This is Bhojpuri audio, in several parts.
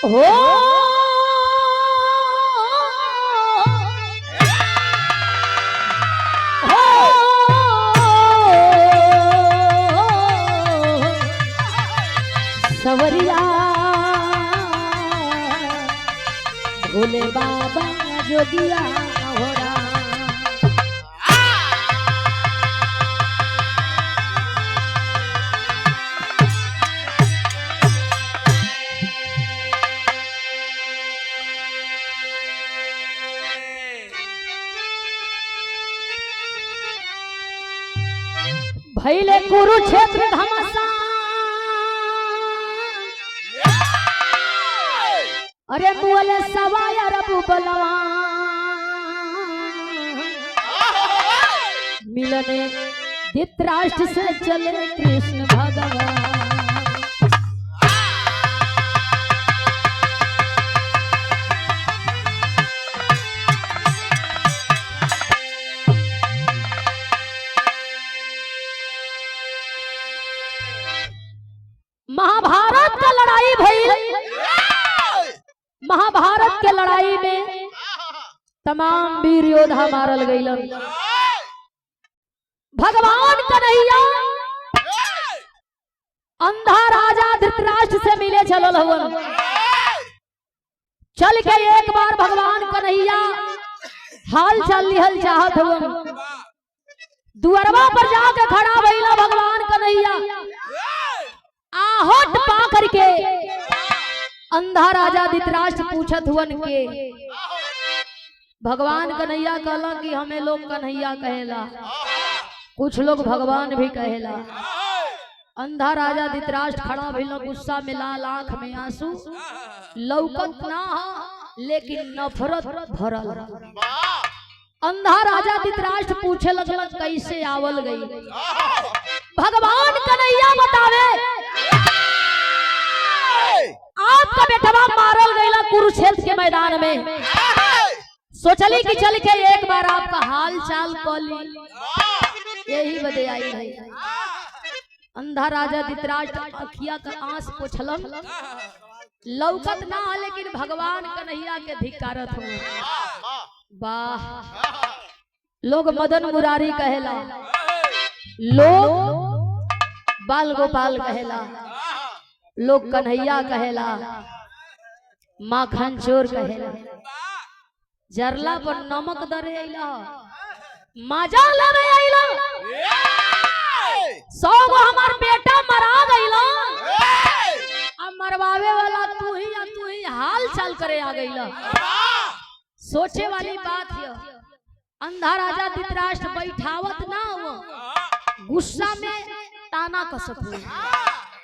हो सवरिया भोले बाबा जोगिया होरा भैले कुरुक्षेत्र घमासान अरे बोले सवाय रबु बलवान मिलने धृतराष्ट्र से चले कृष्ण भगवान महाभारत का लड़ाई भई। महाभारत के लड़ाई में तमाम वीर योद्धा मारल गईलन। भगवान कन्हैया अंधा राजा धृतराष्ट्र से मिले चलल हवन। चल के एक बार भगवान कन्हैया हाल चाल लिहल चाहत हवन। दुअरवा पर जाके खड़ा भइला भगवान कन्हैया। आहट पा करके अंधा राजा धृतराष्ट्र पूछत हुवन के भगवान कन्हैया कहला कि हमें लोग कन्हैया कहेला, कुछ लोग भगवान भी कहेला। अंधा राजा धृतराष्ट्र खड़ा भइल, गुस्सा में लाल आंख में आंसू, लौकत ना लेकिन नफरत भरल। अंधा राजा धृतराष्ट्र पूछे लगल कैसे आवल गई। भगवान कन्हैया बतावे आपका बेटवा मारल गईला कुरुक्षेत्र के मैदान में। सोचली कि चल के एक बार आपका हाल चाल कली, यही बदे आई है। अंधा राजा धृतराष्ट्र अखिया का आंस पोछलन, लौकत ना लेकिन भगवान कन्हैया के धिक्कारत हो। वाह, लोग मदन मुरारी कहेला, लोग बाल गोपाल कहेला, लोग कन्हैया कहेला, माखन चोर कहेला। जरला पर नमक दरे आइला, मजा लेवे आइला। 100 गो हमार बेटा मरा गइला, अब मरवावे वाला तू ही हाल चाल करे आ गइला। सोचे वाली बात है। अंधा राजा धृतराष्ट्र बैठावत ना हो, गुस्सा में ताना कसत हो।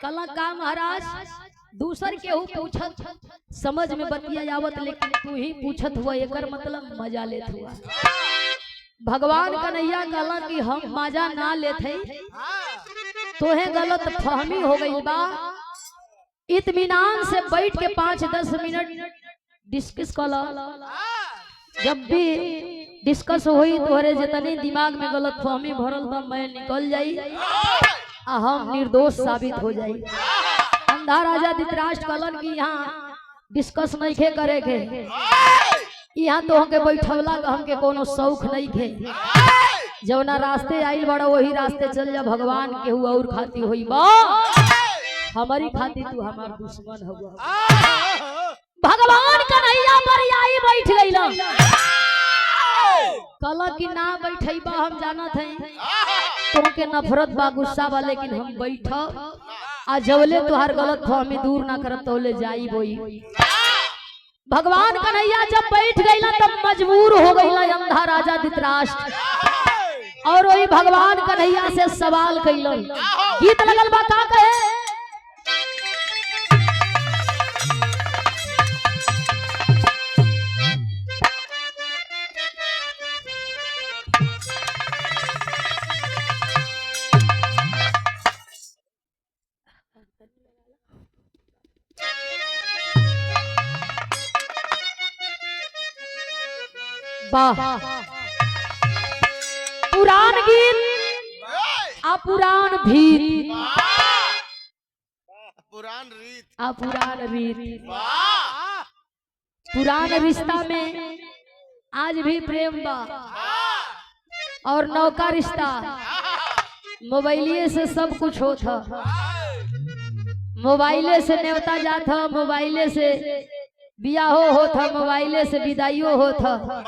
कला का महाराज दूसर के हु पूछत समझ में बतिया आवत, लेकिन तू ही पूछत हुआ, एकर मतलब मजा लेत हुआ। भगवान कन्हैया कहला कि हम मजा ना लेते, तोहे गलत फहमी हो गई बा। इत्मीनान से बैठ के 5-10 मिनट डिस्कस कला। जब भी डिस्कस हुई तोहरे जितनी दिमाग में गलत फहमी भरल बा मैं निकल जाई, हम निर्दोष साबित हो जाई। अंधा राजा धृतराष्ट्र कहलन कि यहाँ डिस्कस नहीं खे करे के, यहाँ तो हमके बैठवला का हमके कोनो शौक नहीं खे। जवना रास्ते आइल बड़ा वही रास्ते चल जा, भगवान केहू और खाती हुई बा, हमारी खाती तू हमार दुश्मन हुआ। भगवान कन्हैया पर आई बैठ गईला। कला कि ना बैठई बा, हम जानत हैं तुमके नफरत बा, गुस्सा बा, लेकिन हम बैठब आ जवले तुहार गलत फहमी दूर ना करत तोले जाई बोई। भगवान कन्हैया जब बैठ गईला तब मजबूर हो गईला अंधा राजा धृतराष्ट्र, और वही भगवान कन्हैया से सवाल कइलन। गीत लगल बा, का कहे वाह, पुराण गीत आ पुराण भीत पुरान रीत पुरान रिश्ता में आज भी प्रेम बा और नौका रिश्ता मोबाइले से सब कुछ होता, मोबाइले से न्योता जाता, मोबाइले से बियाहो होता, मोबाइले से विदाइयो होता।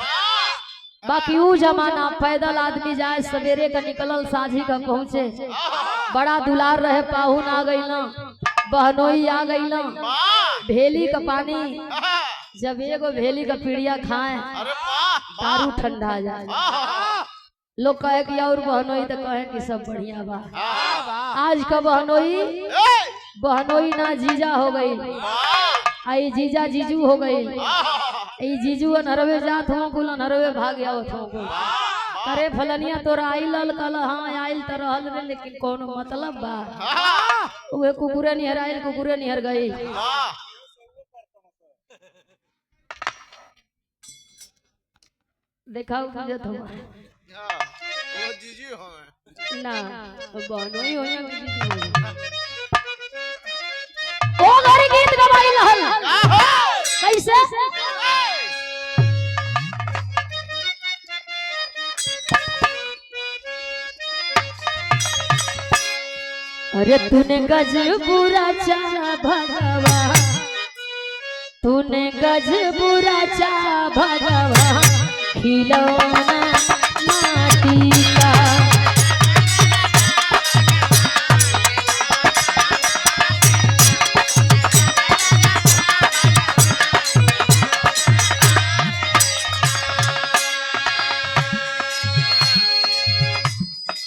बाकी वो जमाना पैदल आदमी जाए सवेरे का निकलल साझी का पहुँचे, बड़ा दुलार रहे, पाहुन आ गई ना, बहनोई आ गई ना, भेली का पानी जब एगो भेली का पीड़िया खाए दारू ठंडा जाए। लोग कहे कि और बहनोई तो कहे कि सब बढ़िया बा। आज का बहनोई ना जीजा हो गई, आई जीजा जीजू हो गई। ई जीजू अनहरवे जात हो कुल अनहरवे भाग आवत हो कुल करे फलनिया तोरा आइल कल। हाँ आइल तो रहल रे, लेकिन कोनो मतलब बा उहे कुकुरे निहर आइल कुकुरे निहर गई। देखाओ पूजत हो वो जीजी हो ना बहनोई हो या जीजी हो। ओ घरी गीत गवाई रहल कैसे अरे तूने गज बुरा चाहा भगवान, तूने गज बुरा चाहा भगवान, खिलौना माटी का।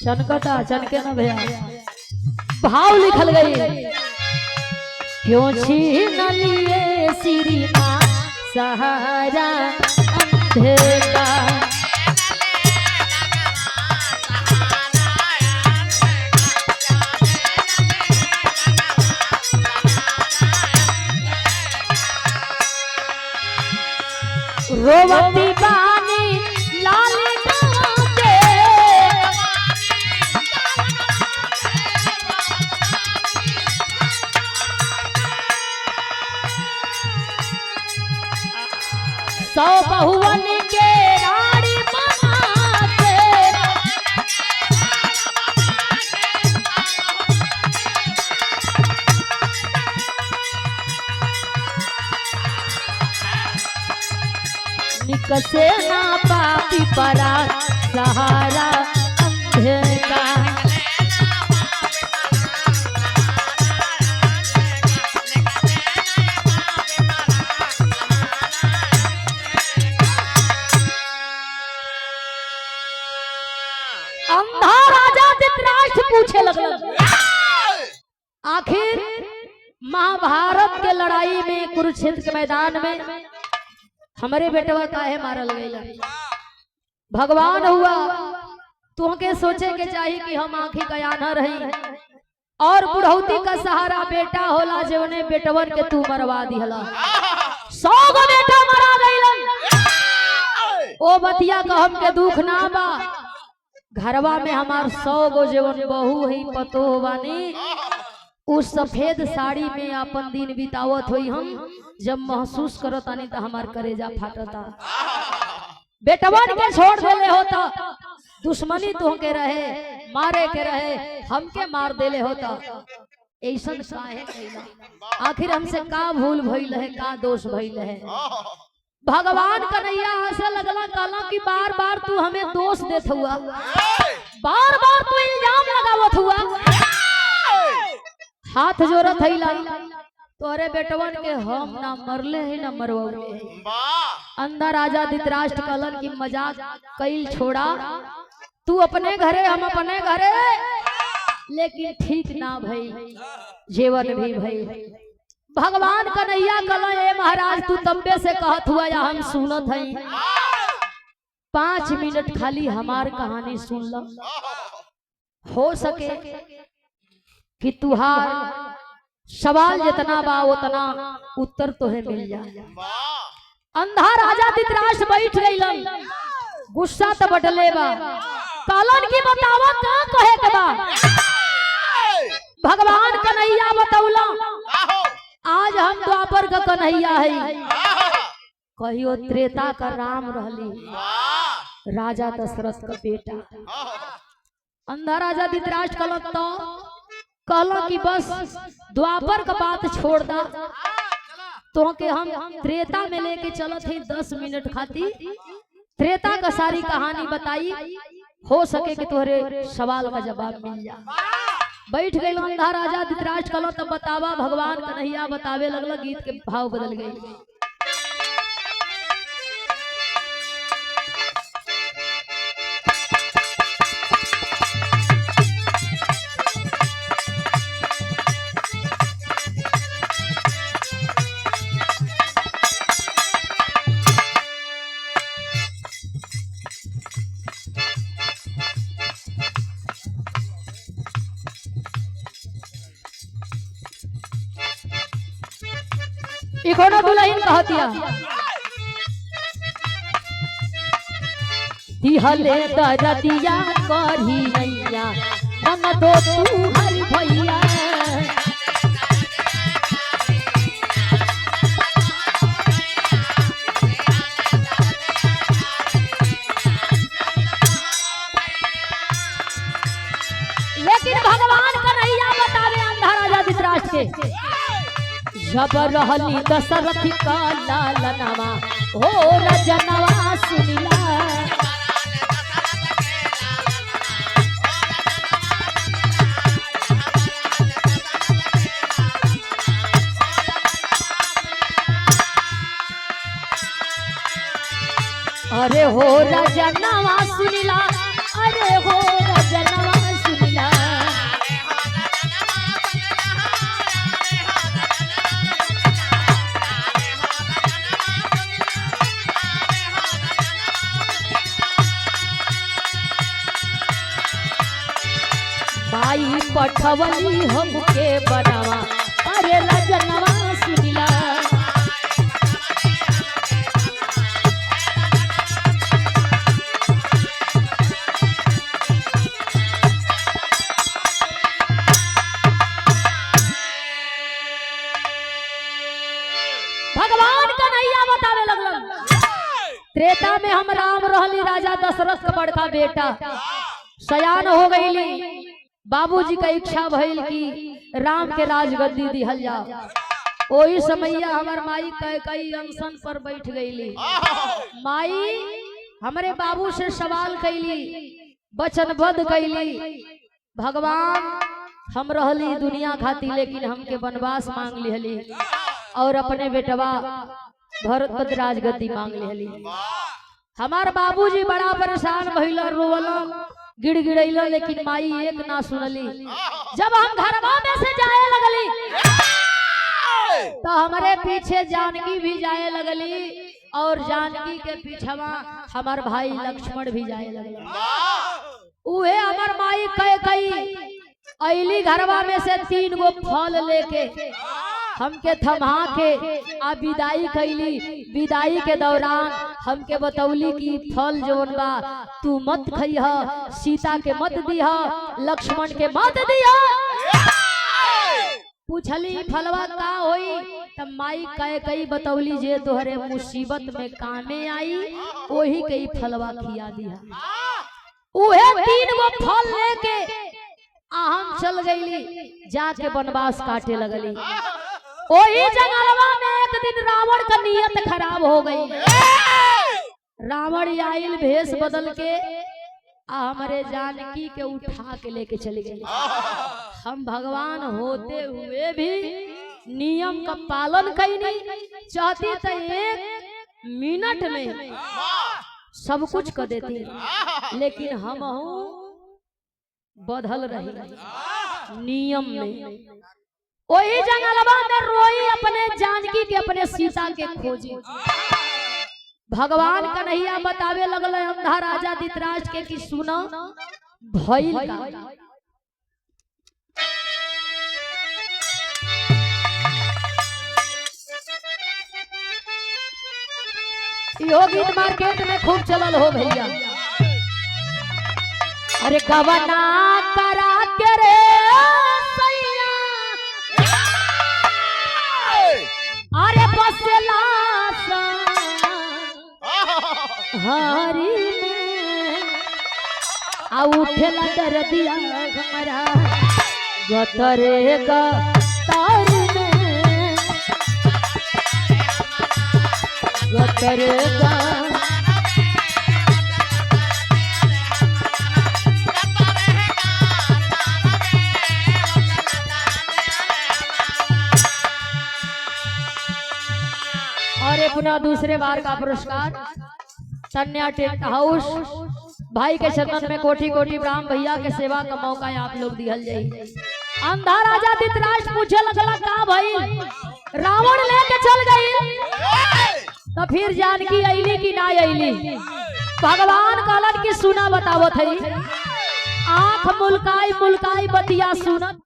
चनकता चनके ना भैया भाव लिखल गई। क्यों छीन लिए श्री माँ सहारा अंधेरा, रोवती बानी लाल सौ बहुवन के रानी बनाते, निकसे ना पापी परा सहारा अंधेरा। अंधा राजा धृतराष्ट्र पूछे लगल, आखिर महाभारत के लड़ाई में कुरुक्षेत्र के मैदान में हमारे बेटवा काहे मारल गईला? भगवान हुआ तुहके सोचे के चाहिए कि हम आंखी का आना रही और बुढ़ौती का सहारा बेटा होला जवने बेटवन के तू मरवा दिहला। 100 गो बेटा मरा गईलन, ओ बतिया का हमके दुख ना बा। घरवा में हमार 100 गो जेवन बहू ही पतो बानी, उस सफेद साड़ी में अपन दिन बितावत हुई हम जब महसूस करत आनी तो हमार करेजा फाटता। बेटवन के छोड़ देले होता, दुश्मनी तुहके रहे, मारे के रहे, हमके मार देले होता। ऐसन काहे कइला? आखिर हमसे का भूल भइल है, का दोष भइल है? भगवान कन्हैया हंसे लगला, कहला कि बार बार तू हमें दोष देत हुआ, बार बार तू इल्जाम लगावत हुआ, हाथ जोड़त हैला। तोरे बेटवन के हम ना मरले है ना मरवले है। अंधा राजा धृतराष्ट्र कहलन कि मजाक कइल छोड़ा, तू अपने घरे हम अपने घरे, लेकिन ठीक ना भई, जीवन भी भई। भगवान कन्हैया कहला, ए महाराज तू तब्बे से कहत हुआ या हम सुनत हई, 5 मिनट खाली हमार कहानी सुन लो, हो सके कि तुहार सवाल जितना बा उतना उत्तर तोहे मिल जाए। अंधा राजा धृतराष्ट्र बैठ गइलन, गुस्सा तो बटले बा, कहलन की बतावा का कहे के बा। भगवान कन्हैया बतौला का कन्हैया है, कहियो त्रेता का राम रहली, राजा दशरथ का बेटा। अंधा राजा धृतराष्ट्र कहलो कि बस द्वापर का बात छोड़ दा, तो के हम त्रेता में लेके चलत है 10 मिनट खाती, त्रेता का सारी कहानी बताई, हो सके कि तुम्हारे सवाल का जवाब मिल जाए। बैठ गई अंधा राजा धृतराष्ट्र कहलो तब बतावा, भगवान कन्हैया बतावे लगल, गीत के भाव बदल गई। इकोनो दुल्हन कहतिया दिहले दरदिया करही नैया मन दो तू हर भैया। लेकिन भगवान कन्हैया बतावे अंधा राजा धृतराष्ट्र के, जब रहली दशरथ का लालनवा हो रजनवा सुनिला। अरे हो रजनवा सुनिला, अरे हो रजनवा सुनिला। माई पठवली हमके बनावा, अरे रजनवा सुनिला। भगवान कन्हैया बतावे लगलन, त्रेता में हम राम रहली, राजा दशरथ का बड़का बेटा, सयान हो गईली, बाबूजी का इच्छा भइल कि राम के राजगद्दी दिहल जाओ। ओही समैया हमार माई कई अनशन पर बैठ गईली। माई हमरे बाबू से सवाल कैली, वचनबद्ध कैली, भगवान हम रहली दुनिया खाती, लेकिन हमके वनवास मांग लिहली और अपने बेटवा भरत राजगद्दी मांग लिहली। हमार बाबूजी बड़ा परेशान भइल, रोवल गिड़गिड़ैल, लेकिन माई एक ना सुनली। जब हम घरवा में से जाए लगली तो हमारे पीछे जानकी भी जाए लगली, और जानकी के पीछवा हमार भाई लक्ष्मण भी जाए लगली। उहे हमार माई कई अली घरवा में से 3 गो फल लेके हमके थमा के आ विदाई कैली। विदाई के दौरान हमके बतौली कि फल जोन बा तू मत खइह, सीता के मत दिह, लक्ष्मण के मत दिह। पूछली फलवा का होई, तब माई कई बतौली जे तोहरे मुसीबत में कामे आई, वही कई फलवा खिया दिया। उहे 3 गो फल लेके हम चल गईली, जाके वनवास काटे लगली। वही जंगलवा में एक दिन रावण का नियत खराब हो गई। रावण आइल भेष बदल के हमारे जानकी के उठा के लेके चले गए। हम भगवान होते हुए भी नियम का पालन कैनी, चाहती तो 1 मिनट में सब कुछ कर देती, लेकिन हम बदल रही नियम में। वही जंगलवा में रोई अपने जानकी के, अपने सीता के खोजी। भगवान कन्हैया बतावे लगल अंधा राजा धृतराष्ट्र के कि सुनो भइल का। यो गीत मार्केट में खूब चलल हो भैया। अरे गवना करा के रे अरे हारी में आ उठेला दर्दिया हमारा गतरे गतार में गतरे गा और ये पुनः दूसरे बार का पुरस्कार तन्या टेंट हाउस भाई के चरणन में कोटि कोटि प्रणाम। भैया के सेवा का मौका आप लोग दिहल जाई। अंधा राजा धृतराष्ट्र पूछे लगला का भाई रावण लेके चल गई तो फिर जानकी अइली कि ना अइली। भगवान कहलन कि सुना बतावत है आंख मुलकाई मुलकाई बतिया सुनत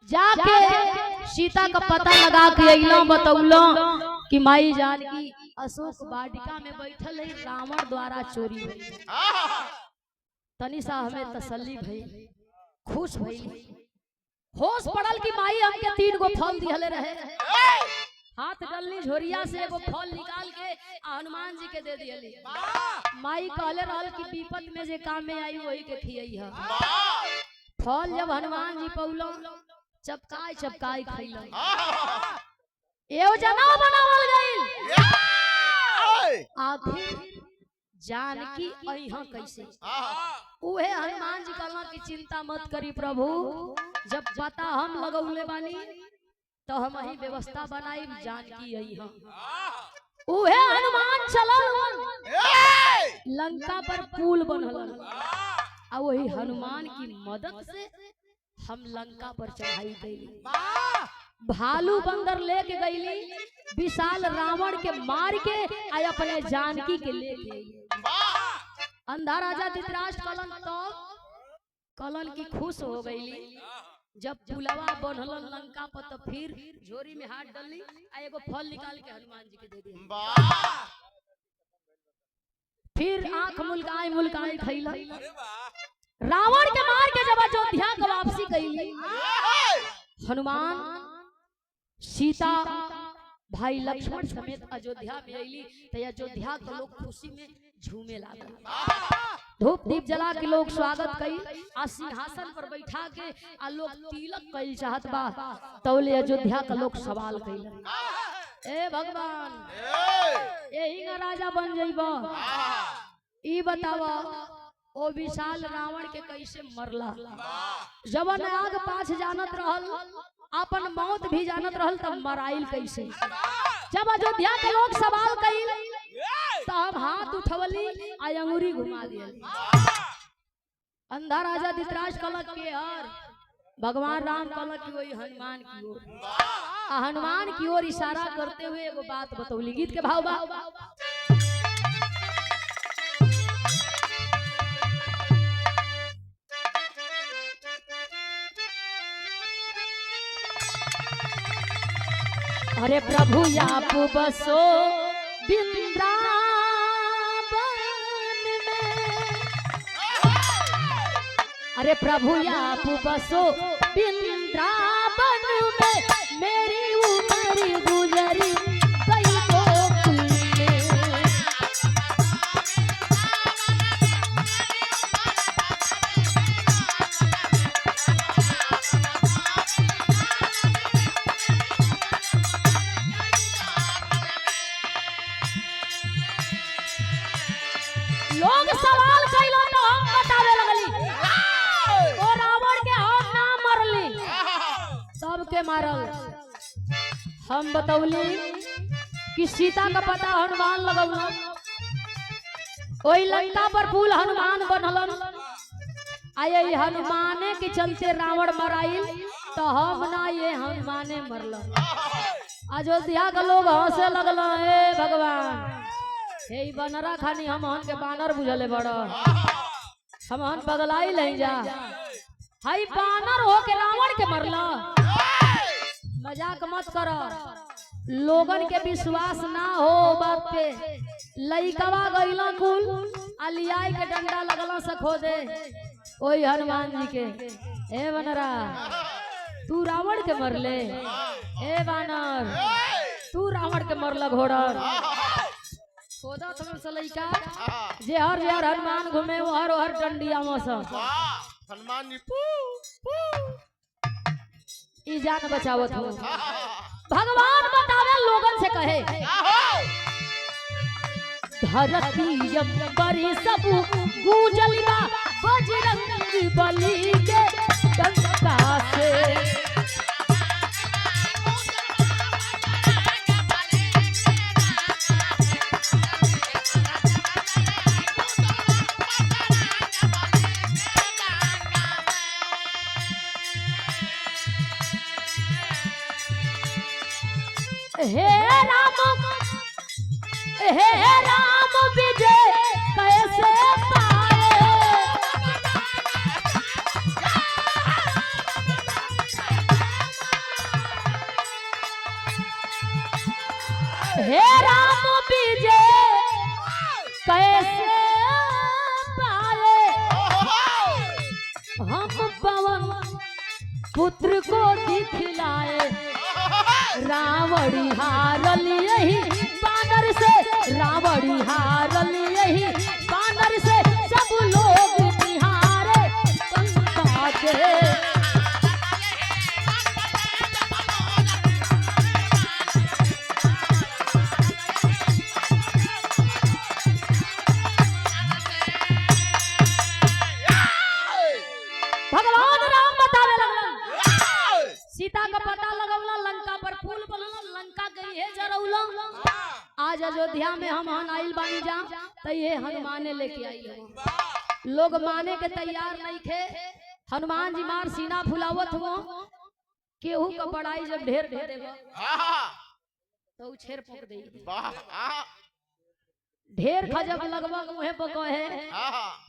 जाके सीता का पता लगा के अइलो बतौलो कि माई जानकी अशोक वाटिका में बैठल है रावण द्वारा चोरी भई। तनी सा हमें तसल्ली भई खुश भई होश पड़ल कि माई हमके 3 गो फल दिहले रहे। हाथ डलनी झोरिया से एगो फल निकाल के हनुमान जी के दे दियली। माई कहले रहल कि विपत में जे काम में आई वही के खियई है। फल जब हनुमान जी पौलो चपकाई चपकाई खइलो एओ जनाव बनावल गइल। आखिर जानकी अइहा कैसे उहे हनुमान जी कहला कि चिंता मत करी प्रभु जब पता हम लगौले बानी तो हम ही व्यवस्था बनाई जानकी अइहा। उहे हनुमान चलल लंका पर पुल बनल आ वही हनुमान की मदद से हम लंका पर चढ़ाई गई। भालू बंदर लेके गईली विशाल रावण के मार के आ अपने जानकी के लेके अंधा राजा धृतराष्ट्र कलन की खुश हो गईली। जब पुलवा बनल लंका पर तो फिर झोरी में हाथ डालनी आ एगो फल निकाल के हनुमान जी के दे दिया। फिर आंख मुलकाई मुलकाई खइला। रावण के मार के जब अयोध्या को वापसी कइली हनुमान सीता भाई लक्ष्मण समेत अयोध्या में अइली तो अयोध्या के लोग खुशी में झूमे लागल। धूप दीप जला के लोग स्वागत कई आ सिंहासन पर बैठा के आ लोग तिलक कइल चाहत बा तौले अयोध्या के लोग सवाल कइल ए भगवान यही ना राजा बन जइबा। ई बतावा ओ विशाल रावण के कैसे मरला। जवन आग पाछ जानत रहल अपन मौत भी जानत रहल तब मराइल कैसे। जब अयोध्या के लोग सवाल कइल तो हम हाथ उठवली आ अंगुरी घुमा दियली। अंधा राजा धृतराष्ट्र कहलक के यार भगवान राम कहलक कि वही हनुमान की ओर हनुमान की ओर इशारा करते हुए एगो बात बतौली। गीत के भाव बा अरे प्रभु आप बसो वृंदावन में, अरे प्रभु आप बसो वृंदावन में, मेरी उम्र गुजरी गई गोकुल में। लोग सवाल कैलो तो हम बतावे लगली, ओ रावण के हम ना मरली, सबके मारल। हम बतौली कि सीता का पता हनुमान लगौलन, ओई लंका पर फूल हनुमान बनलन। आये हनुमाने के चलते रावण मराइल, तो हम ना ये हनुमाने मरलन। अयोध्या के लोग हंसे लगल, हे भगवान हे बनरा खानी हमहन के बानर बुझले बड़, हमहन बगलाई नहीं जा, हाई बानर हो के रावण के मरला। मजाक मत कर, लोगन के विश्वास ना हो बात पे। लइकवा गइला कुल अलियाई के डंडा लगला से खोदे ओई हनुमान जी के। ए बनरा तू रावण के मरले, ए बानर तू रावण के मरला घोड़र। खोदा थमन से लइका जे हर हनुमान घूमे वो हर डंडिया मौसम हनुमान जी पू ई जान बचावत हो। भगवान बतावे लोगन से कहे धरती बड़ी सब गूंजलिबा बजरंग बली के डंका से। हे राम विजय कैसे पाए, हे राम विजय कैसे पाए, हम पवन पुत्र को दिखलाए। रावड़ी हारल यही बानर से, रावड़ी हारल यही बानर से, सब लोग निहारे कंका के। भगवान राम बतावे लगलन, सीता का पता लगौला, लंका पर फूल बनला, लंका गई है जरौला। आज अयोध्या में हम आइल बानी जा तो ये हनुमाने लेके आई हो। लोग माने के तैयार नहीं थे। हनुमान जी मार सीना फुलावत हुआ, केहू का बड़ाई जब ढेर ढेर तो छेर पोक दे, ढेर खजब लगभग मुहे पको है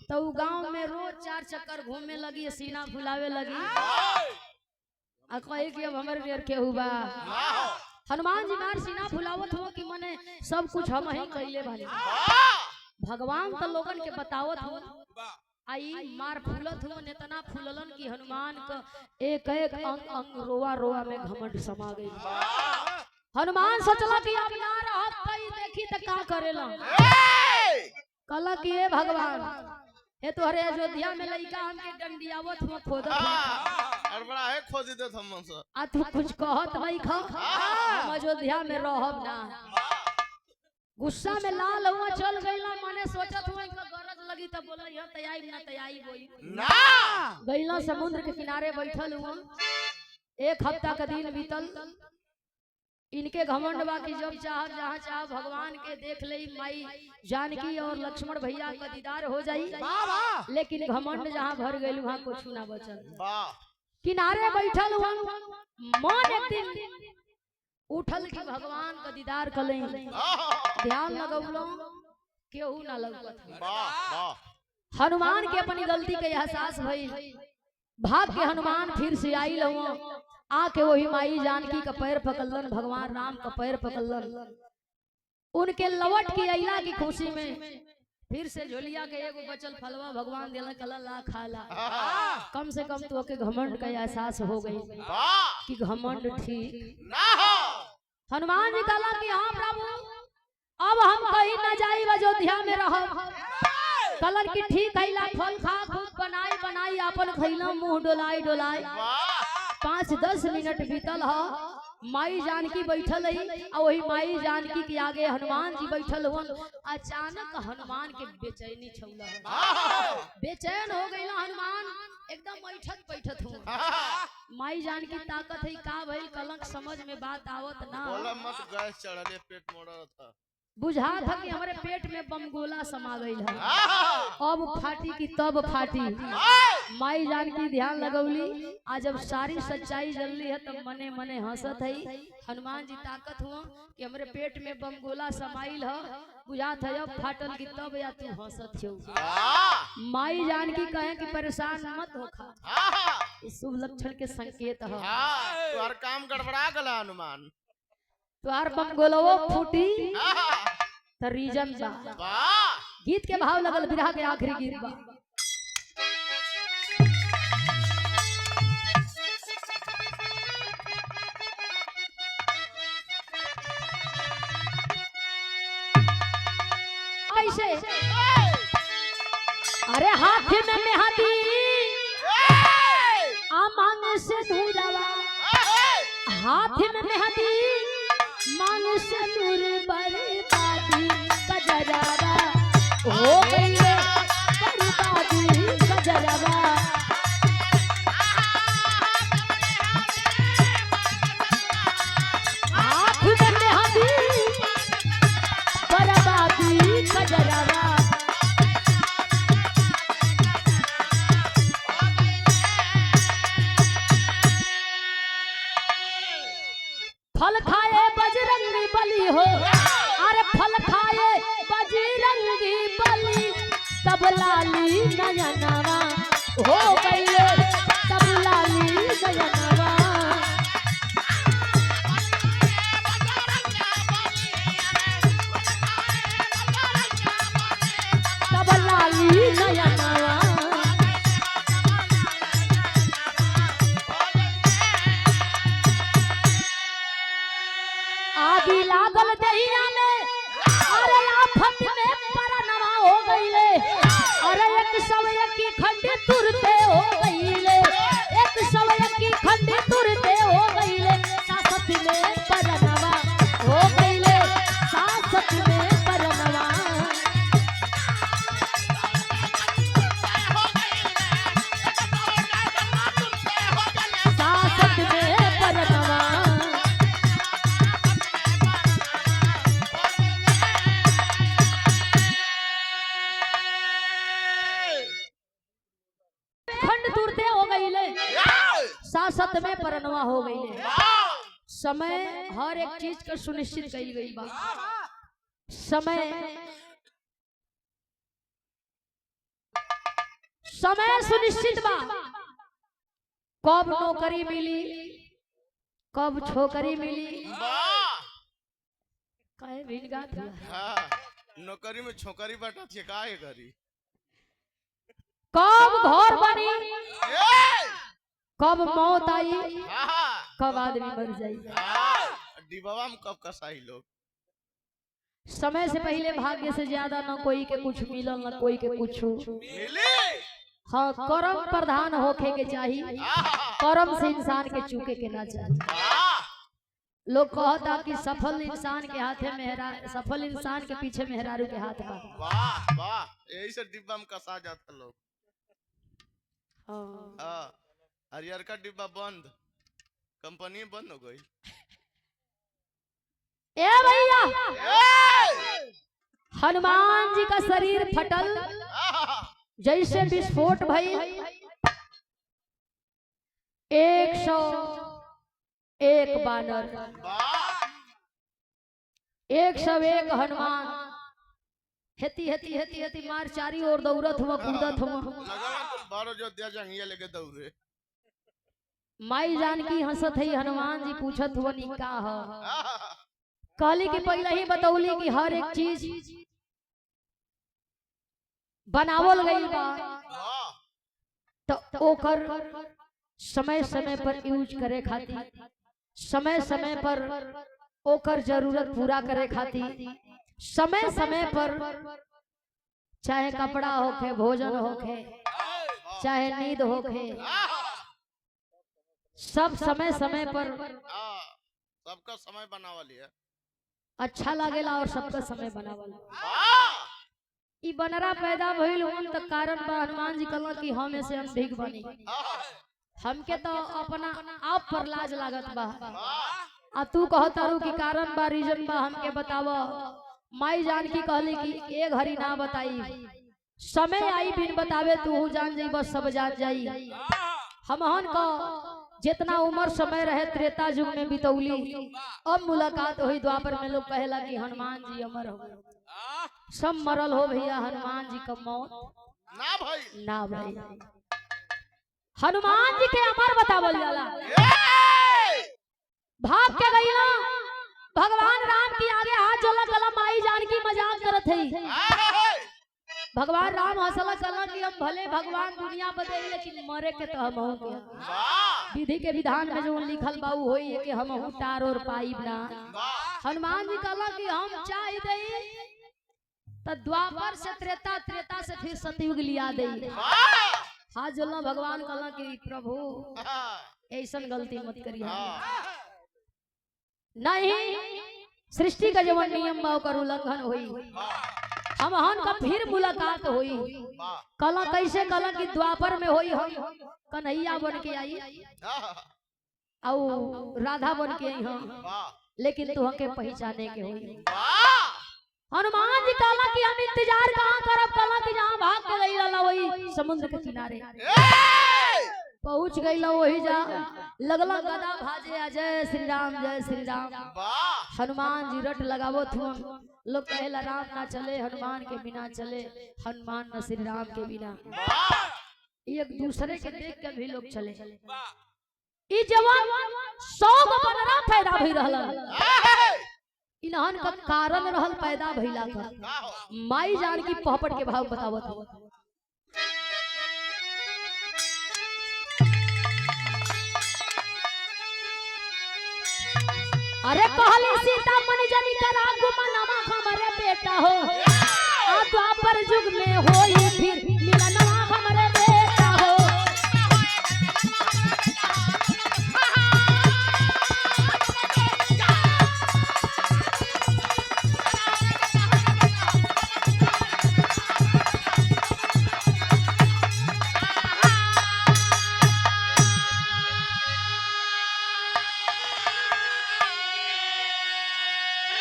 तो गांव में रोज 4 चक्कर घूमने लगी, सीना फुलावे लगी। कहे कि अब हमारे देर के हुआ। हनुमान जी मार सीना फुलावत हो कि मने सब कुछ हम ही कइले भाले। भगवान तो लोगन के बतावत हो, आई मार फूलत हो, नेतना फूललन कि हनुमान का एक एक अंग अंग रोवा रोवा में घमंड समा गई। हनुमान सोचला कि अब ना रहत कई देखी त का करेला। कहला कि ए भगवान हे तोहरे अयोध्या में लइका हमके डंडियावत हो, खोदत और बड़ा है खोदी देत हमन से। आ तू कुछ कहत नहीं खा, हम अयोध्या में रहब ना। गुस्सा में लाल हुआ चल गईला, माने सोचत हुआ इनका गरज लगी त बोला यह तैयारी ना तैयारी बोई ना। गईला समुद्र के किनारे बैठल हुआ। 1 हफ्ता का दिन बीतल। इनके घमंड बा कि जब चाह जहाँ चाह भगवान के देख ले, माई जानकी और लक्ष्मण भैया का दीदार हो जाई। लेकिन घमंड जहाँ भर गई वहाँ कुछ ना बचल। किनारे बैठल हुआ, मन एक दिन उठल कि भगवान का दीदार कलें, ध्यान लगौलो, केहू ना लगत। हनुमान के अपनी गलती के एहसास भई, भाग के हनुमान फिर से आई लहुआ। आके वही माई जानकी का पैर पकड़लन, भगवान राम का पैर पकड़लन। उनके लवट की अइला की खुशी में फिर से झोलिया के एगो बचल फलवा भगवान दिला कला ला खाला। कम से कम तो के घमंड का एहसास हो गई कि घमंड ठीक ना हो। हनुमान जी कहला कि हाँ प्रभु अब हम कहीं न जाई अयोध्या में रहब। कलर की ठीक हैला फल खा खूब बनाई बनाई अपन खैला मुंह डोलाई डोलाई। 5-10 मिनट बीतल ह। माई जानकी बैठल है और वही माई जानकी के आगे हनुमान जी बैठल हुन। अचानक हनुमान के बेचैनी छौला, बेचैन हो गई हनुमान एकदम बैठत हूँ। माई जानकी ताकत है का भइल कलंक समझ में बात आवत ना। बोला मत, गैस चढ़ले पेट मोड़ा था। बुझा था कि हमारे पेट में बम गोला समा गई है, अब फाटी की तब फाटी। माई जानकी ध्यान लगौली। आज जब सारी सच्चाई जल्दी है तब मने मने हंसत है। हनुमान जी ताकत हुआ कि हमारे पेट में बम गोला समाइल है, बुझा था अब फाटल की तब या तू हंसत हो। माई जानकी कहे कि परेशान मत हो खा, इस शुभ लक्षण के संकेत है। तो हर काम गड़बड़ा गला हनुमान। तुहार बम गोलवो फूटी त रीजन बा। गीत के भाव लगल, बिरहा के आखिरी गीत बा। कैसे अरे हाथ में मेहंदी मांग से धूरवा, हाथ में मेहंदी मांग से नूर बर्बादी कजरावा हो गई बर्बादी कजरावा। हाथ में मेहंदी बर्बादी कजरावा। फल खाए बजरंगी बली हो, अरे फल खाए बजरंगी बली तब लाली नयनवा हो गई तब लाली नयनवा। तब लाली नयनवा। आगी लागल दहिया में, अरे आफत में परनवा हो गईले। अरे 101 की खंडी तुरते हो गईले, 101 की खंडी तुरते हो गईले। सासत में परनवा हो गईले, सासत में परनवा। सासत में परनवा। सासत में परनवा हो गई। समय हर एक चीज का सुनिश्चित कही गई बा। समय सुनिश्चित बा। कब नौकरी मिली, कब छोकरी मिली। काहे भिनगा था? नौकरी में छोकरी बटा थी काहे करी। कब घर बनी, कब मौत आई, कब आदमी मर जाई। डिबावा में कब कसाई लोग। समय से पहले भाग्य से ज्यादा न कोई के कुछ मिलल न कोई के कुछ मिली। हाँ, कर्म प्रधान होके के चाहिए, कर्म से इंसान के चूके के ना चाहिए। लोग कहता कि सफल इंसान के हाथे मेहरारू, सफल इंसान के पीछे मेहरारू के हाथ बा। वाह वाह, यही से डिब्बा में कसा जाता लोग। हाँ, हरियर का डिब्बा बंद, कंपनी बंद हो गई। ए भैया, हनुमान जी का शरीर फटल जैसे विस्फोट भई। 101 बानर, 101 हनुमान हेती हेती हेती हेती मार चारी ओर दौड़त हुआ कूदत हुआ। बारो जो दिया जंगिया लेके दौड़े। माई जानकी हंसत है। हनुमान जी पूछत हुआ का ह कहली कि पहले ही बतौली कि हर एक चीज बनावल गई बा तो ओकर समय समय पर यूज करे खातिर, समय समय पर ओकर जरूरत पूरा करे खातिर, समय समय पर चाहे कपड़ा होखे, भोजन होखे, चाहे नींद होखे, सब समय समय पर सबका समय बनावल है। अच्छा लागेला और सबका समय बनावल। ई बनरा पैदा भइल हुन त कारण बा हनुमान जी कहला कि हम से हम भीख बनी। हमके तो अपना आप पर लाज लागत बा आ तू कहतारू कि कारण बा, रीजन बा, हमके बताव। माई जानकी कहली कि ए घड़ी ना बताई, समय आई बिन बतावे तू जान जाई, बस सब जान जाई। हमहन का जितना उम्र समय रहे त्रेता युग में बितौली, अब मुलाकात हुई द्वापर में। लोग कहला कि हनुमान जी अमर हो, सब मरल हो भैया, हनुमान जी का मौत ना भाई, ना भाई। हनुमान जी के अमर बतावल जाला। भाग के गई ना भगवान राम की आगे हाथ जोला, कला माई जानकी मजाक करत है। भगवान राम हंसला कला कि हम भले भगवान दुनिया बदले लेकिन मरे के तो हम हो। विधि के विधान में जो लिखल बा उ होई कि हम टार और पाइब ना। हनुमान जी कहला कि हम चाह दई तो द्वापर से त्रेता, त्रेता से फिर सतयुग लिया दई। हाथ जोलना भगवान कहला कि प्रभु ऐसा गलती मत करिए, नहीं सृष्टि का जवन नियम बा ओकर उल्लंघन होई, हमहन का फिर मुलाकात होई। कला कैसे? कला कि द्वापर में होई हम कन्हैया बन के आई और राधा बन के आई हम, लेकिन तुह के पहचाने के होई। हनुमान जी कहला कि हम इंतजार कहाँ करब? कहला कि जहाँ भाग के गई रहला वही समुद्र के किनारे पहुंच गई ला, वही जा लगला गदा भाजे, जय श्री राम, जय श्री राम। हनुमान जी रट लगावो थुन। लोग कहेला राम ना चले हनुमान के बिना चले, हनुमान न श्री राम के बिना। एक दूसरे के देख के भी लोग चले। ई जवान 100 बनरा पैदा भई रहला, इन्हन का कारण रहल पैदा भइला का। माई जानकी पहपट के भाव बतावत। अरे कहली सीता मन जनी करा गुमनमा हमरे बेटा हो, आ द्वापर युग में होई फिर मिलनवा हमरे बेटा हो।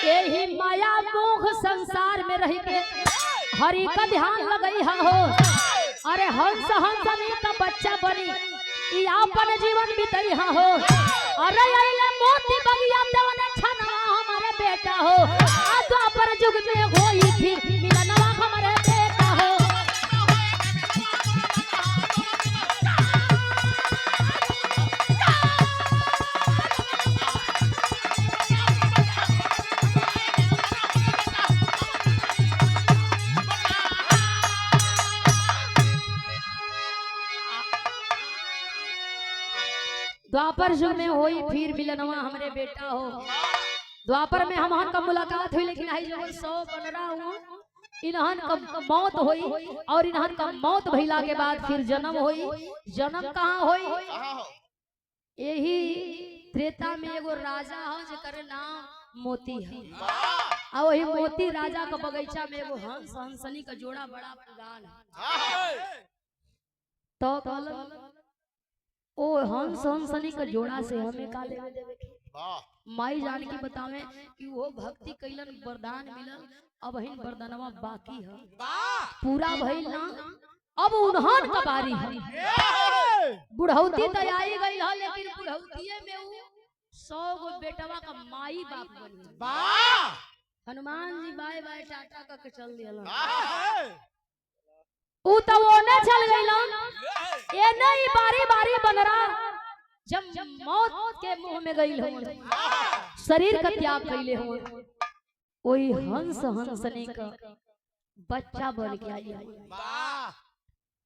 यही माया मोह संसार में रह के हरि का ध्यान लगई हो। अरे हंस हंसनी का बच्चा बनी ई अपन जीवन बितई हो। अरे अइले मोती बगिया देवन छनवा हमारे बेटा हो, आ द्वापर युग में होई फिर मिलनवा हमारे बेटा हो। द्वापर युग में होई फिर मिलनवा हमरे बेटा हो। द्वापर में हमहन का मुलाकात हुई, लेकिन आई जब 100 बनरा हुआ, इन्हन का मौत हुई। और इन्हन का मौत भइला के बाद फिर जन्म हुई। जन्म कहाँ हुई? यही त्रेता में एगो राजा हो जेकर नाम मोती है। और वही मोती राजा का बगीचा में एगो हंस हंसनी का जोड़ा बड़ा पुरान है। तो कहल ओ हंस हंसनी का जोड़ा से हमें का लेवे देवे के? माई जानकी बतावे कि वो भक्ति कैलन वरदान मिलल, अब हिन वरदानवा बाकी है, पूरा भइल ना। अब उन्हन का बारी है। बुढ़ौती तो आई गई है, लेकिन बुढ़ौतिये में वो 100 गो बेटवा का माई बाप बनी। हनुमान जी बाय बाय टाटा करके चल दिया। उ तो ओने चल गइलन, ए नहीं बारी बारी बनरा जब मौत के मुंह में गई हो, शरीर का त्याग कैले हो, वही हंस हंसने का बच्चा बन के आई है।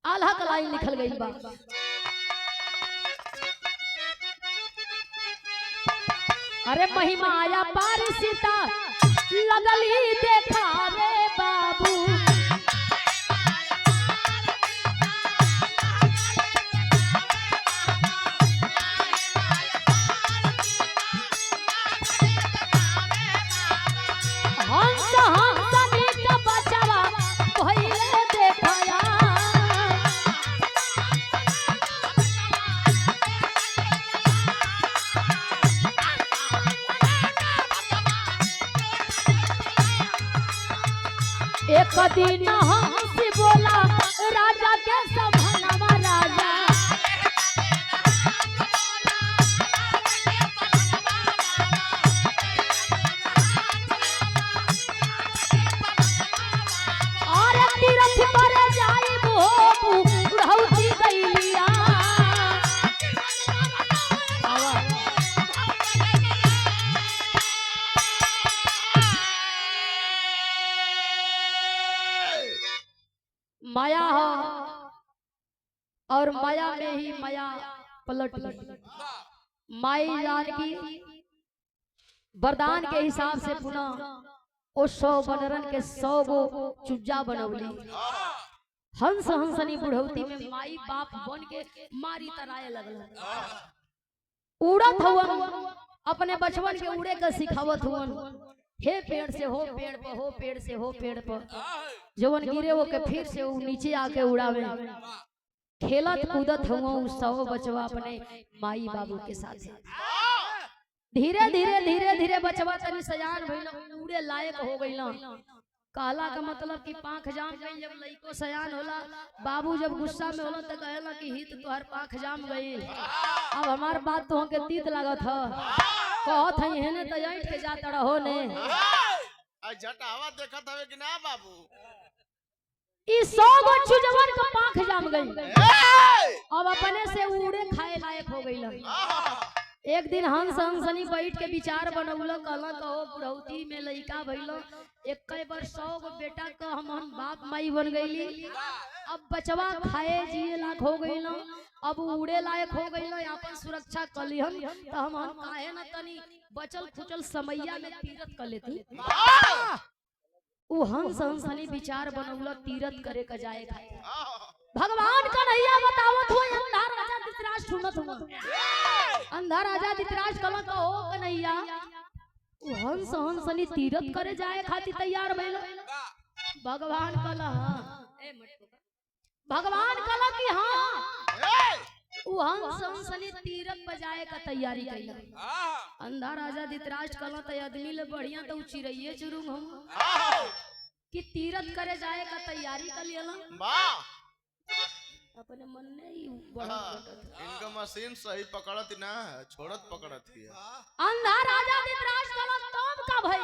आल्हा का लाइन लिखल गई बा, अरे महिमा आया पार सीता लगली देखा रे बाबू, हंस हंसनी का बचवा पहिले देखया, एक दिन हंस बोला राजा के संभलवा राजा, और तीरथ पर जाई वो बुढ़ौती गईलिया, माया हो और माया में ही माया पलट गई। माई जानकी वरदान के हिसाब से पुनः ओ 100 बनरन के 100 गो चुज्जा बनौली। हंस हंसनी बुढ़ौती में माई बाप बन के मारी तराए लगल, उड़त हुवन अपने बचवन के उड़े के सिखावत हुवन, हे पेड़ से हो पेड़ पर, हो पेड़ से हो पेड़ पर, जवन गिरे वो के फिर से वो नीचे आके उड़ावे। खेलत कूदत हुआ 100 बचवा अपने माई बाबू के साथ। धीरे धीरे धीरे धीरे बचवा तनी सयान भइल, उड़े लायक हो गइल। कहला का मतलब कि पांख जाम गई। जब लइको सयान होला, बाबू जब गुस्सा में होला तो कहला कि हित तोहर पांख जाम गई, अब हमार बात तो के तीत लागत ह, कहत है हेने त ऐठ के जात रहो ने। आ जटावा देखत हवे कि ना बाबू, ई 100 गो चुजवन का पांख जाम गई, अब अपने से उड़े खाए लायक हो गई। एक दिन हंस हंसनी बैठ के विचार बनौल, कहला कहो बुढ़ौती में लइका भइलो, एक बार 100 गो बेटा का हम बाप माई बन गईली, अब बचवा खाए जिए लायक हो गई, अब उड़े लायक हो गई, अपन सुरक्षा कलिहन तो हम काहे न तनी बचल खुचल समैया में तीरथ कर लेती। उ हंस हंसनी विचार बनौल तीरथ करे का जाए खाए। भगवान कन्हैया बतावत हो, अंधा राजा धृतराष्ट्र सुनत हुआ। अंधा राजा धृतराष्ट्र कहला कहो कन्हैया, उ हंस हंसनी तीरथ करे जाए खातिर तैयार भइल। भगवान कहला हां, भगवान कहला कि हां, उ हंस हंसनी तीरथ पर जाए का तैयारी कइला। अंधा राजा धृतराष्ट्र कहला त आदमी ले बढ़िया तो चिरैये चुरुंग हम कि तीरथ करे जाए का तैयारी कर लियला। वाह, अपने मन ने ही बड़ा इनका मशीन सही पकड़त ना, छोड़त पकड़त ही। अंधा राजा धृतराष्ट्र कहला तब का भई।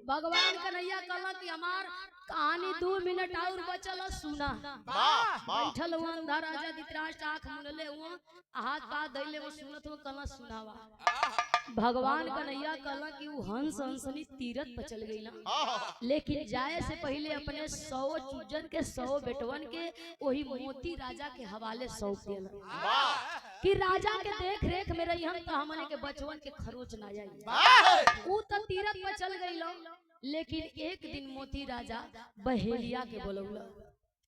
भगवान कन्हैया कहला कि हमार कहानी 2 मिनट और बचल सुना। बैठल हुआ अंधा राजा धृतराष्ट्र, आंख मुनले हुआ, हाथ पांव धइले वो सुनत हुआ, कहला सुनावा। भगवान कन्हैया कहला कि वो हंस हंसनी तीरथ पर चल गई ना, लेकिन जाए से पहले अपने 100 चूजन के 100 बेटवन के वही मोती राजा के हवाले सौंप दिया कि राजा के देख रेख में रही हम तो हमने के बचवन के खरोच ना जाए। वो तो तीरथ पर चल गई, लेकिन एक दिन मोती राजा बहेलिया के बोलौला।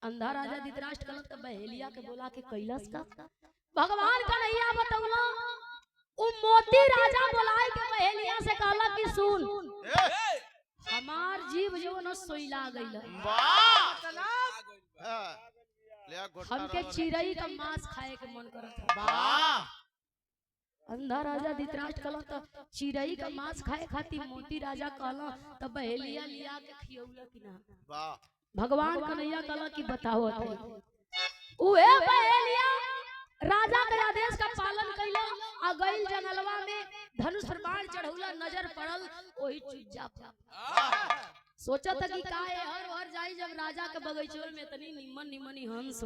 अंधा राजा धृतराष्ट्र कहला तो बहेलिया के बोला के कैलाश का। भगवान कन्हैया बतौला, उ मोती राजा बुलाए के बहेलिया से कहला कि सुन, हमार जीव जो न सोइला गइल, हमके चिड़ई का मांस खाए के मन करत है। अंधा राजा धृतराष्ट्र कहला तो चिड़ई का मांस खाए खातिर मोती राजा कहला तो बहेलिया लिया के खियौला कि ना। भगवान कन्हैया कहला कि बताओ उहे बहेलिया राजा के आदेश का पालन कैला, आ गइल जंगलवा में धनुष पर बाण चढ़ौला, नजर पड़ल वही चुज्जा पर। सोचा था कि का है हर हर जाई जब राजा के बगीचे में इतनी निमन निमन हंस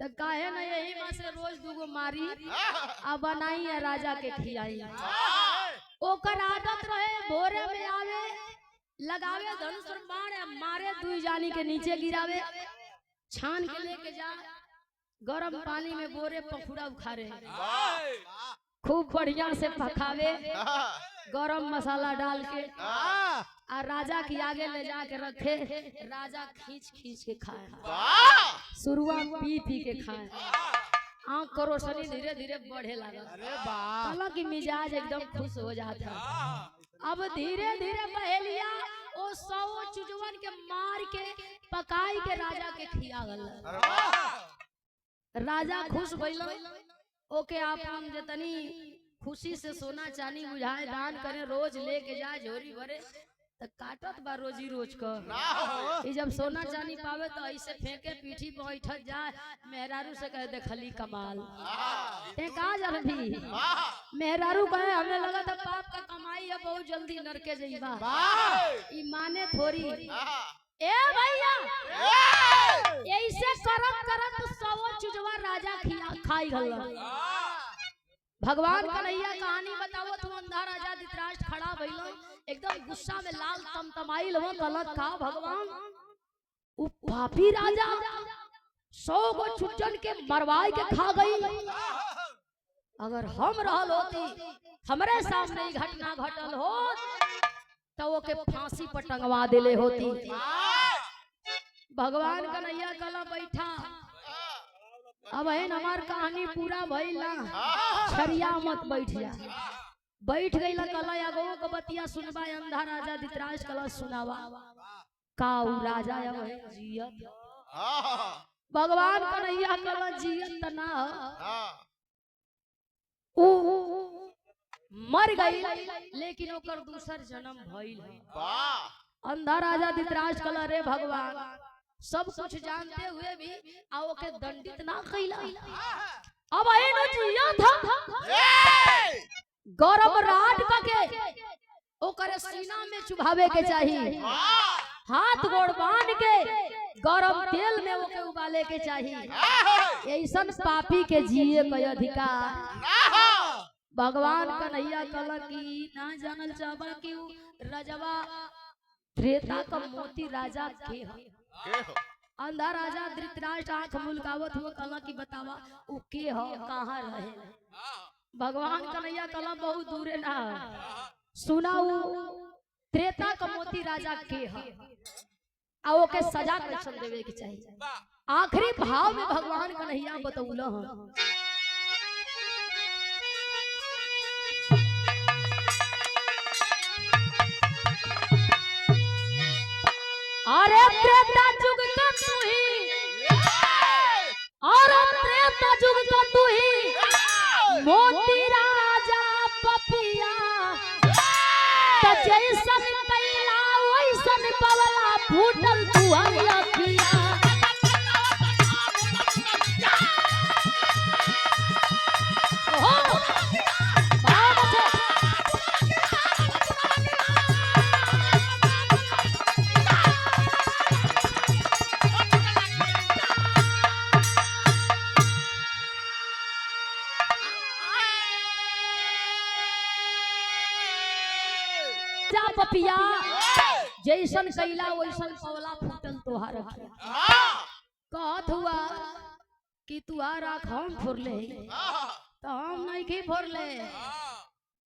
तो काहे ना यही में से रोज दूगो मारी आ बनाई है राजा के खियाई। ओकर आदत रहे भोरे में आवे लगावे धनुष बाण मारे दुई जानी के नीचे गिरावे छान के लेके जा गरम पानी में बोरे पखुड़ा उखारे खूब बढ़िया से पकावे गरम मसाला डाल के और राजा के आगे ले जाके रखे राजा खींच खींच के खाए शुरुआत पी पी के खाए आँख को रोशनी धीरे धीरे बढ़े लगा कि मिजाज एकदम खुश हो जाता। अब धीरे धीरे पहेलिया ओ 100 चुजवन के मार के पकाई के राजा के खिया गल। राजा खुश भइल ओके आप हम जतनी खुशी से सोना चांदी बुझाए दान करे रोज लेके जाए झोरी भरे तो काटत बा रोजी रोज कर जब सोना चांदी पावे तो ऐसे फेंके पीठी पे बैठत जाए मेहरारू से कहे देखली कमाल का जन भी मेहरारू कहे हमें लगा था पाप का कमाई है बहुत जल्दी नरके जाइबा ई माने थोड़ी ए भैया ऐसे करत करत 100 चुजवा राजा खाई गल। भगवान कन्हैया कहानी बताओ तो अंधा राजा धृतराष्ट्र खड़ा भइल एकदम गुस्सा में लाल तमतमाइल हो गलत का भगवान उ पापी राजा 100 गो चुजन के मरवाई के खा गई। अगर हम रहल होती हमरे सामने ही घटना घटल हो तो वो के फांसी पर टंगवा देले होती। भगवान कन्हैया कला बैठा अब है हमार कहानी पूरा भइल ना छरिया मत बैठ जा बैठ गई कला एगो के बतिया सुनबा अंधा राजा धृतराष्ट्र कला सुनावा का उ राजा अब है जियत भगवान कन्हैया कला जियत ना उ मर गई लेकिन ओकर दूसर जन्म भइल है। अंधा राजा धृतराष्ट्र कला रे भगवान सब कुछ जानते हुए भी आओ के दंडित ना कैला अब एनो जिया था गरम राड पके ओकर सीना में चुभावे के चाहिए हाथ गोड़ बांध के गरम तेल में ओके उबाले के चाहिए ऐसन पापी के जिए के अधिकार भगवान कन्हैया कला की ना जानल चाहबा कि राजवा त्रेता का मोती राजा के अंधा राजा धृतराष्ट्र आंख मुलकावत हुआ कला की बतावा उ के हो कहां रहे। भगवान कन्हैया कला बहुत दूरे ना सुनाऊ त्रेता का मोती राजा के हो आ ओके सजा कैसन देवे के चाहिए आखिरी भाव में भगवान कन्हैया बतौल अरे त्रेता युग का तू ही और त्रेता युग का तू ही मोती राजा पपिया तो जैसन कैला वैसन पवला फूटल तू अखिया पपिया जैसन कैला वैसन पवला फूटल तोहार कहत हुआ कि तुहार आँख हम फोड़ले तो हम नहीं की फोड़ले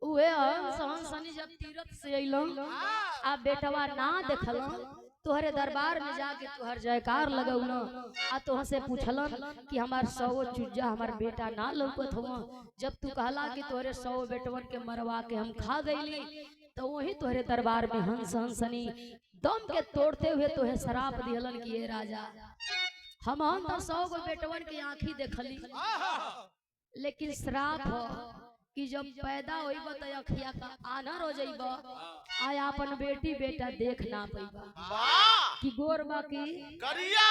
उहे हंसनी जब तीरथ से अइलन आ बेटवा ना देखलन तोहरे दरबार में जाके तोहर जयकार लगौन आ तोह से पूछलन कि हमार 100 चुज्जा हमार बेटा ना लौकत हुआ जब तू कहला कि तोहरे 100 बेटवन के मरवा के हम खा गईली तो वही तोहरे दरबार में हंस हंसनी दम के तोड़ते हुए तोहे शराप दिहलन कि ये राजा हम तो 100 गो बेटवन की आंखी देखली लेकिन श्राप हो कि जब पैदा होइब तो अखिया का आनर हो जाइब आय अपन बेटी बेटा देख ना पाइबा कि गोरबा की करिया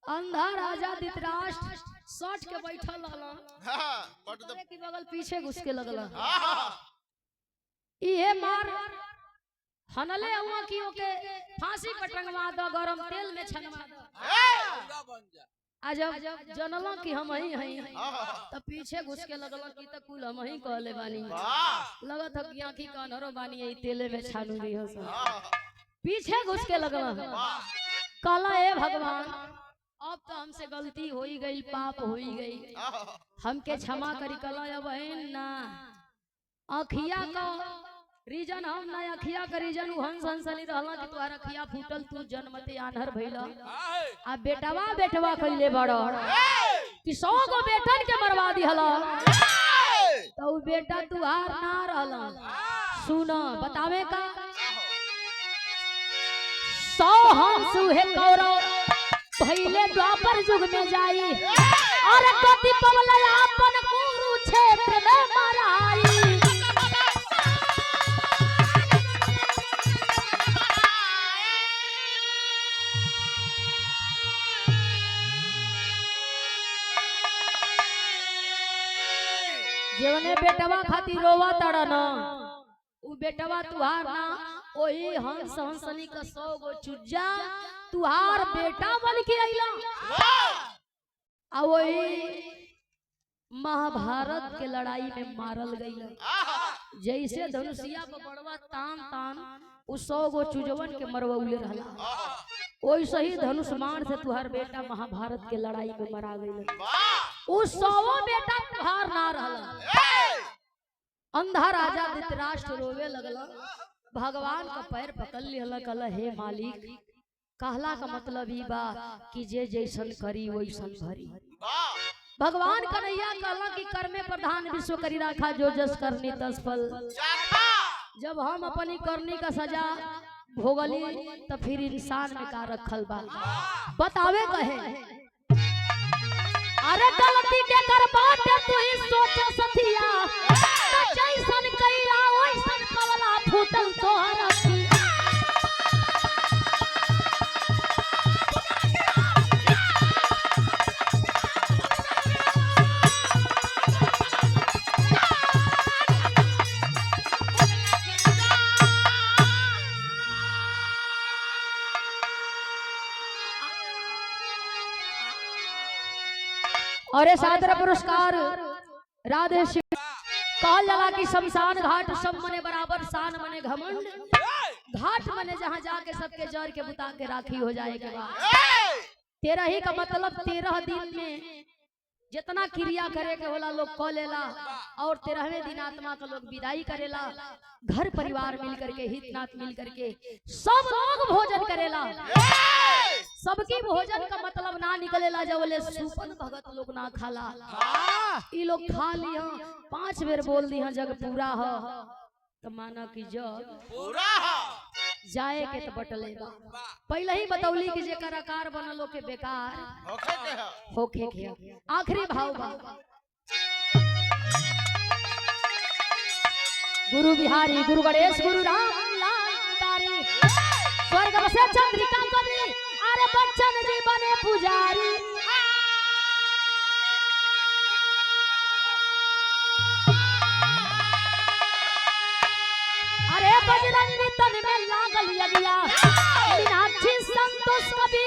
अंधा राजा धृतराष्ट्र सट के बैठल रहलन की बगल पीछे घुस के लगल ये मार हनले हुआ कि ओके फांसी पर टंगवा दो, गरम तेल में छनवा दो। आज जब जनला कि हम ही हई तब पीछे घुस के लगल कि त कुल हम ही कहले बानी, लगत ह कि आंखी कानरो बानी ई तेले में छानू दी हो सब। पीछे घुस के लगल कहला ए भगवान अब तो हमसे गलती होई गई, पाप होई गई, हमके क्षमा करी। कहला अब ना अखिया का रीजन हम ना, अखिया का रीजन हंस हंसली रहला कि तोहर अखिया फूटल, तू जन्मते आन्हर भइला। आ बेटवा बेटवा कइले बड़ कि 100 गो बेटन के मरवा दिहला, तो बेटा तुहार ना रहला। सुन बतावे का 100 हंस है कौरव पहले द्वापर युग में जाई, और कति पवला अपन कुरुक्षेत्र में मराई। जेवने बेटवा खातिर रोवा तड़न उ बेटवा तुहार ना, ओही हंस हंसनी का 100 गो चुज्जा तुहार बेटा बन के आइला। आ वही महाभारत के लड़ाई में मारल गईला। जैसे धनुषिया पर बड़वा तान तान उ 100 गो चुजवन के मरवौले रहला, वैसे ही धनुष्मान से तुहार बेटा महाभारत के लड़ाई में मरा गईला। उ 100 बेटा तुहार ना रहला। अंधा राजा धृतराष्ट्र रोवे लगला, भगवान का पैर पकड़ लिहला, कहला हे मालिक कहला का मतलब ई बा कि जे जैसन करी वैसन भरी। भगवान कन्हैया कहला कि कर्मे प्रधान विश्व करी राखा, जो जस करनी तस फल। जब हम अपनी करनी का सजा भोगली तो फिर इंसान में का रखल बा। बतावे कहे अरे गलती के कर बाटे तू ही सोच सथिया, जैसन कइला वैसन कवला फूटल तोहर अखी। और सादर पुरस्कार राधे शिव। कहल जाला कि शमशान घाट सब मने बराबर, शान मने घमंड। घाट मने जहाँ जाके सबके जर के बुता के राखी हो जाए के बाद। 13 ही का मतलब 13 दिन में जितना क्रिया करे के होला लोग कह लेला, और 13वें दिन आत्मा का लोग विदाई करेला। घर परिवार मिल करके, हितनाथ मिल करके सब लोग भोजन करेला। सबकी भोजन का मतलब ना निकलेला जब बोले सुपन भगत लोग ना खाला। ई लोग खा लिया 5 बेर बोल दिया जग पूरा हो, तो माना कि जग पूरा जाए के तो बटलेगा। पहले ही बतौली कि जेकर आकार बनलो के बेकार होखे के। आखिरी भाव बा गुरु बिहारी गुरु गणेश गुरु राम लाल तारी, स्वर्ग बसे चंद्रिका कवि, अरे बच्चन जी बने पुजारी। अरे बजरंगी तन में लागल यगिया, मीनाक्षी संतोष कवि